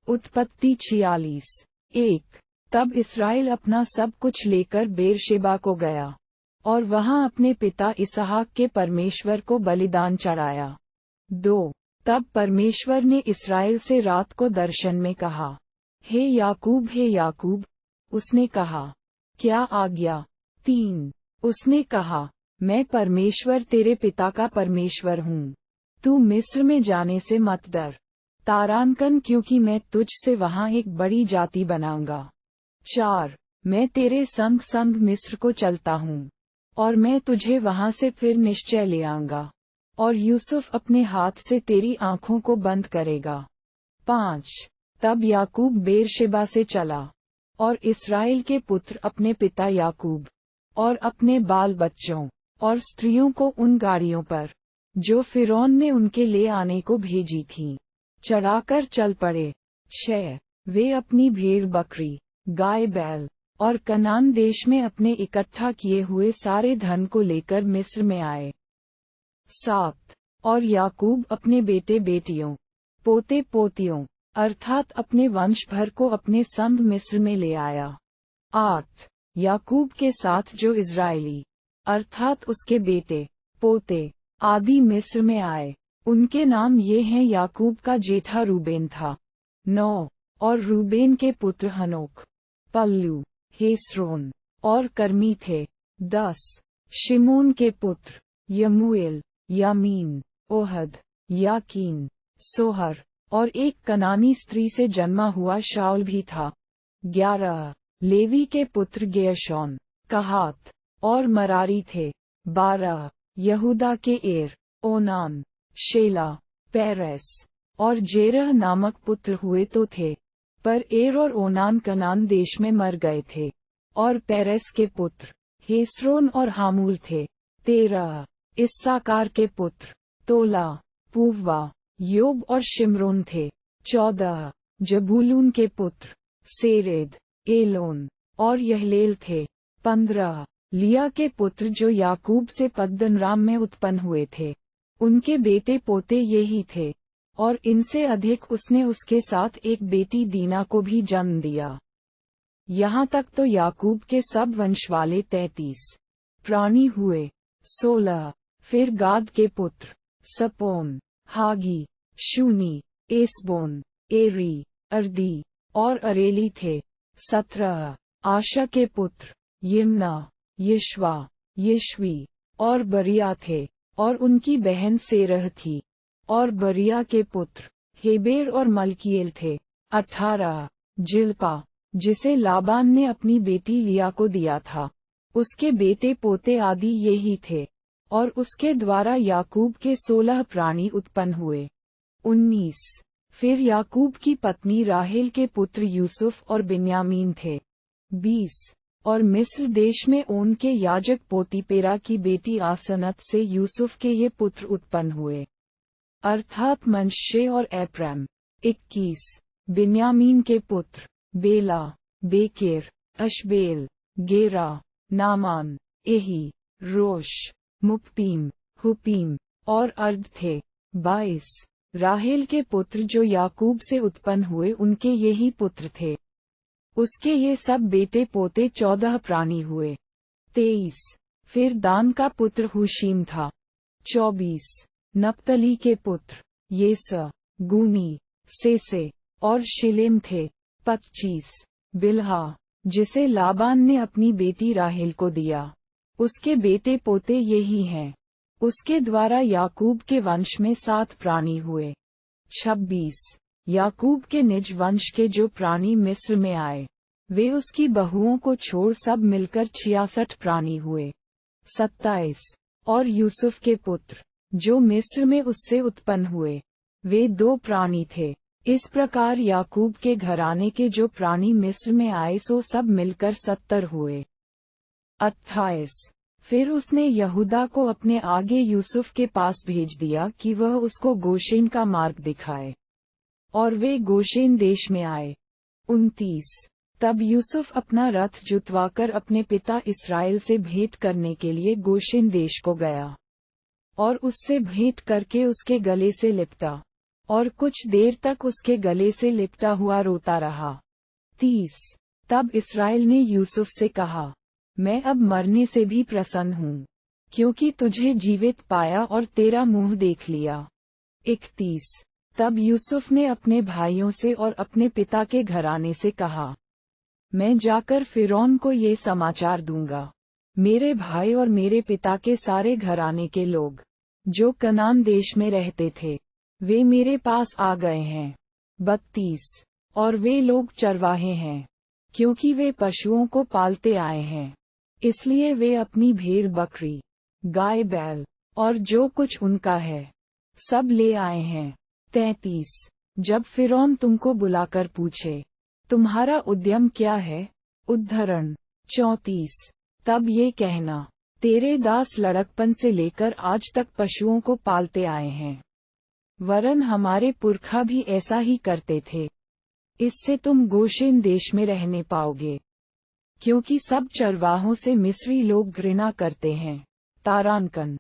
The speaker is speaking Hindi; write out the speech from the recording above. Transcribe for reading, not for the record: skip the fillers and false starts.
उत्पत्ति 46:1। तब इसराइल अपना सब कुछ लेकर बेरशेबा को गया और वहां अपने पिता इसहाक के परमेश्वर को बलिदान चढ़ाया। 2। तब परमेश्वर ने इसराइल से रात को दर्शन में कहा, हे याकूब, हे याकूब। उसने कहा, क्या आज्ञा? 3। उसने कहा, मैं परमेश्वर तेरे पिता का परमेश्वर हूँ। तू मिस्र में जाने से मत डर, तारांकन, क्योंकि मैं तुझ से वहाँ एक बड़ी जाति बनाऊंगा। 4। मैं तेरे संग संग मिस्र को चलता हूँ और मैं तुझे वहाँ से फिर निश्चय ले आऊंगा और यूसुफ अपने हाथ से तेरी आंखों को बंद करेगा। 5। तब याकूब बेरशेबा से चला और इसराइल के पुत्र अपने पिता याकूब और अपने बाल बच्चों और स्त्रियों को उन गाड़ियों पर जो फिरौन ने उनके ले आने को भेजी थीं, चढ़ाकर चल पड़े। 6। वे अपनी भेड़ बकरी, गाय बैल और कनान देश में अपने इकट्ठा किए हुए सारे धन को लेकर मिस्र में आए। 7। और याकूब अपने बेटे बेटियों, पोते पोतियों अर्थात अपने वंश भर को अपने संग मिस्र में ले आया। 8। याकूब के साथ जो इज़राइली अर्थात उसके बेटे, पोते आदि मिस्र में आए, उनके नाम ये हैं। याकूब का जेठा रूबेन था। 9। और रूबेन के पुत्र हनोक, पल्लू, हेस्रोन और कर्मी थे। 10। शिमोन के पुत्र यमूएल, यामीन, ओहद, याकीन, सोहर और एक कनानी स्त्री से जन्मा हुआ शाऊल भी था। 11। लेवी के पुत्र गेर्शोन, कहात और मरारी थे। 12। यहूदा के एर, ओनान, शेला, पेरेस और जेरह नामक पुत्र हुए तो थे, पर एर और ओनान कनान देश में मर गए थे। और पेरेस के पुत्र हेस्रोन और हामूल थे। 13। इस्साकार के पुत्र तोला, पूवा, योब और शिमरोन थे। 14। जबूलून के पुत्र सेरेद, एलोन और यहलेल थे। 15। लिया के पुत्र जो याकूब से पद्दनराम में उत्पन्न हुए थे, उनके बेटे पोते ये ही थे, और इनसे अधिक उसने उसके साथ एक बेटी दीना को भी जन्म दिया। यहाँ तक तो याकूब के सब वंश वाले 33 प्राणी हुए। 16। फिर गाद के पुत्र सपोन, हागी, शूनी, एसबोन, एरी, अर्दी और अरेली थे। 17। आशा के पुत्र यिम्ना, यिशवा, यिशवी और बरिया थे, और उनकी बहन सेरह थी। और बरिया के पुत्र हेबेर और मल्कीएल थे। 18। जिल्पा, जिसे लाबान ने अपनी बेटी लिया को दिया था, उसके बेटे पोते आदि ये ही थे, और उसके द्वारा याकूब के 16 प्राणी उत्पन्न हुए। 19। फिर याकूब की पत्नी राहेल के पुत्र यूसुफ और बिन्यामीन थे। 20। और मिस्र देश में ओन के याजक पोतीपेरा की बेटी आसनत से यूसुफ के ये पुत्र उत्पन्न हुए, अर्थात मनश्शे और एप्रैम। 21। बिन्यामीन के पुत्र बेला, बेकेर, अशबेल, गेरा, नामान, एही, रोश, मुप्पीम, हुपीम और अर्द थे। 22। राहेल के पुत्र जो याकूब से उत्पन्न हुए, उनके ये ही पुत्र थे। उसके ये सब बेटे पोते 14 प्राणी हुए। 23। फिर दान का पुत्र हुशीम था। 24। नप्तली के पुत्र येसा, गूनी, सेसे और शिलेम थे। 25। बिल्हा, जिसे लाबान ने अपनी बेटी राहेल को दिया, उसके बेटे पोते ये ही हैं। उसके द्वारा याकूब के वंश में 7 प्राणी हुए। 26। याकूब के निज वंश के जो प्राणी मिस्र में आए, वे उसकी बहुओं को छोड़ सब मिलकर 66 प्राणी हुए। 27। और यूसुफ के पुत्र जो मिस्र में उससे उत्पन्न हुए, वे 2 प्राणी थे। इस प्रकार याकूब के घराने के जो प्राणी मिस्र में आए सो सब मिलकर 70 हुए। 28। फिर उसने यहूदा को अपने आगे यूसुफ के पास भेज दिया कि वह उसको गोशेन का मार्ग दिखाए, और वे गोशेन देश में आए। 29। तब यूसुफ अपना रथ जुतवाकर अपने पिता इसराइल से भेंट करने के लिए गोशेन देश को गया, और उससे भेंट करके उसके गले से लिपटा, और कुछ देर तक उसके गले से लिपटा हुआ रोता रहा। 30 तब इस्राएल ने यूसुफ से कहा, मैं अब मरने से भी प्रसन्न हूँ, क्योंकि तुझे जीवित पाया और तेरा मुंह देख लिया। 31 तब यूसुफ ने अपने भाइयों से और अपने पिता के घराने से कहा, मैं जाकर फिरौन को ये समाचार दूंगा, मेरे भाई और मेरे पिता के सारे घराने के लोग, जो कनान देश में रहते थे, वे मेरे पास आ गए हैं। 32 और वे लोग चरवाहे हैं, क्योंकि वे पशुओं को पालते आए हैं, इसलिए वे अपनी भेड़ बकरी, गाय बैल और जो कुछ उनका है, सब ले आए हैं। 33 जब फिरौन तुमको बुलाकर पूछे, तुम्हारा उद्यम क्या है? उद्धरण 34 तब ये कहना, तेरे दास लड़कपन से लेकर आज तक पशुओं को पालते आए हैं, वरन हमारे पुरखा भी ऐसा ही करते थे। इससे तुम गोशेन देश में रहने पाओगे, क्योंकि सब चरवाहों से मिस्री लोग घृणा करते हैं। तारांकन